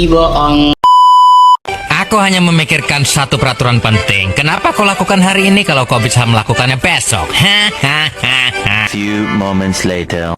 bohong. Aku hanya memikirkan satu peraturan penting. Kenapa kau lakukan hari ini kalau kau bisa melakukannya besok? Few moments later.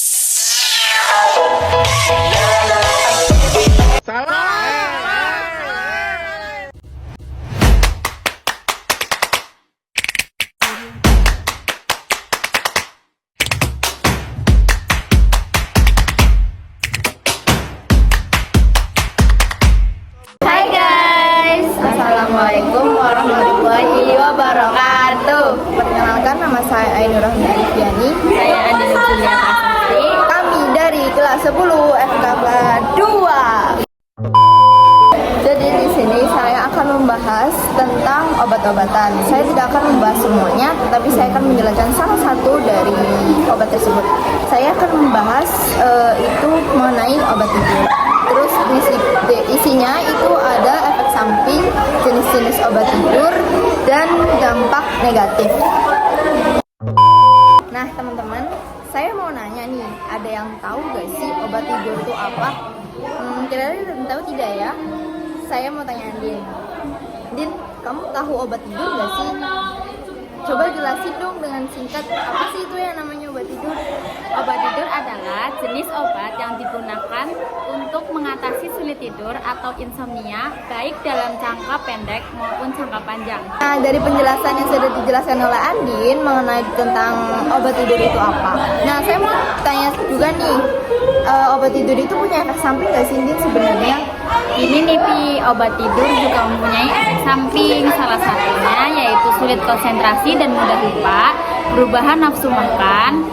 Hai guys, assalamualaikum warahmatullahi wabarakatuh. Perkenalkan, nama saya Ainur Rahmi Alifiani. Saya Andi Julia Kasri. Kami dari kelas 10 FKB 2. Jadi di sini saya akan membahas tentang obat-obatan. Saya tidak akan membahas semuanya, tetapi saya akan menjelaskan salah satu dari obat tersebut. Saya akan membahas itu mengenai obat tidur. Terus isinya itu ada efek samping, jenis-jenis obat tidur, dan dampak negatif. Nah teman-teman, saya mau nanya nih, ada yang tahu gak sih obat tidur itu apa? Kira-kira tahu tidak ya? Saya mau tanya Andin. Din, kamu tahu obat tidur gak sih? Coba jelasin dong dengan singkat, apa sih itu yang namanya obat tidur? Obat tidur adalah jenis obat yang digunakan untuk mengatasi sulit tidur atau insomnia, baik dalam jangka pendek maupun jangka panjang. Nah, dari penjelasan yang sudah dijelaskan oleh Andin mengenai tentang obat tidur itu apa? Nah, saya mau tanya juga nih, obat tidur itu punya efek samping nggak sih, Din, sebenarnya? Ini nih Pi, obat tidur juga mempunyai efek samping, salah satunya yaitu sulit konsentrasi dan mudah lupa, perubahan nafsu makan,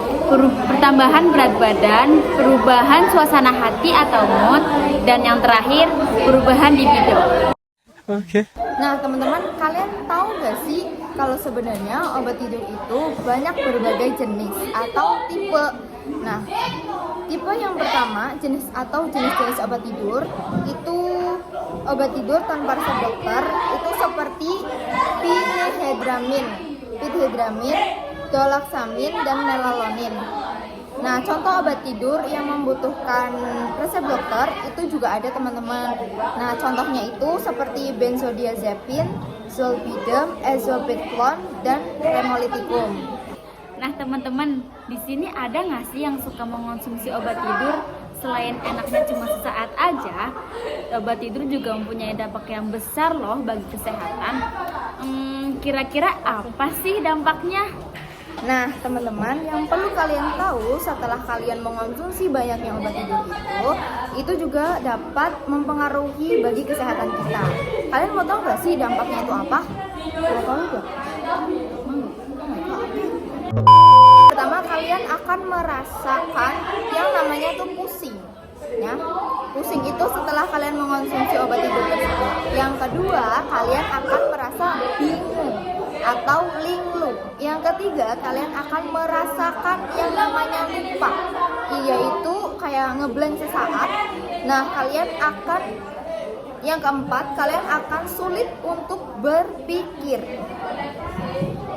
pertambahan berat badan, perubahan suasana hati atau mood, dan yang terakhir perubahan libido. Nah teman-teman, kalian tahu gak sih kalau sebenarnya obat tidur itu banyak berbagai jenis atau tipe. Nah, tipe yang pertama jenis-jenis obat tidur itu obat tidur tanpa resep dokter, itu seperti pithydramine, doloxamine, dan melatonin. Nah, contoh obat tidur yang membutuhkan resep dokter itu juga ada teman-teman. Nah, contohnya itu seperti benzodiazepin, zolpidem, ezopiclone, dan remolyticum. Nah teman-teman, di sini ada nggak sih yang suka mengonsumsi obat tidur? Selain enaknya cuma sesaat aja, obat tidur juga mempunyai dampak yang besar loh bagi kesehatan. Kira-kira apa sih dampaknya? Nah teman-teman, yang perlu kalian tahu setelah kalian mengonsumsi banyaknya obat tidur itu juga dapat mempengaruhi bagi kesehatan kita. Kalian mau tahu nggak sih dampaknya itu apa? Mau tahu nggak? Pertama, kalian akan merasakan yang namanya tuh pusing, ya. Pusing itu setelah kalian mengonsumsi obat tidur tersebut. Yang kedua, kalian akan merasa bingung atau linglung. Yang ketiga, kalian akan merasakan yang namanya lupa, yaitu kayak ngeblank sesaat. Nah, yang keempat, kalian akan sulit untuk berpikir.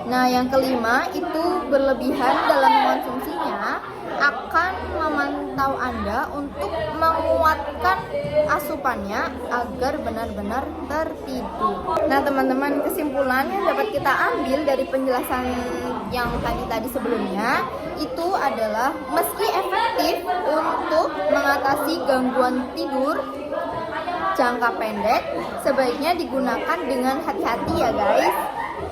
Nah, yang kelima itu berlebihan dalam mengonsumsinya akan memantau Anda untuk menguatkan asupannya agar benar-benar tertidur. Nah, teman-teman, kesimpulan yang dapat kita ambil dari penjelasan yang tadi sebelumnya itu adalah meski efektif untuk mengatasi gangguan tidur jangka pendek, sebaiknya digunakan dengan hati-hati ya guys,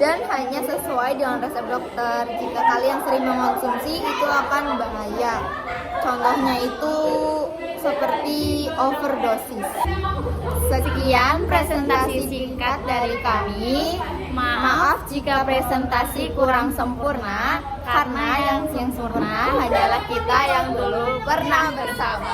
dan hanya sesuai dengan resep dokter. Jika kalian sering mengonsumsi itu akan bahaya. Contohnya itu seperti overdosis. Sekian presentasi singkat dari kami. Maaf jika presentasi kurang sempurna, karena yang sempurna hanyalah kita yang dulu pernah bersama.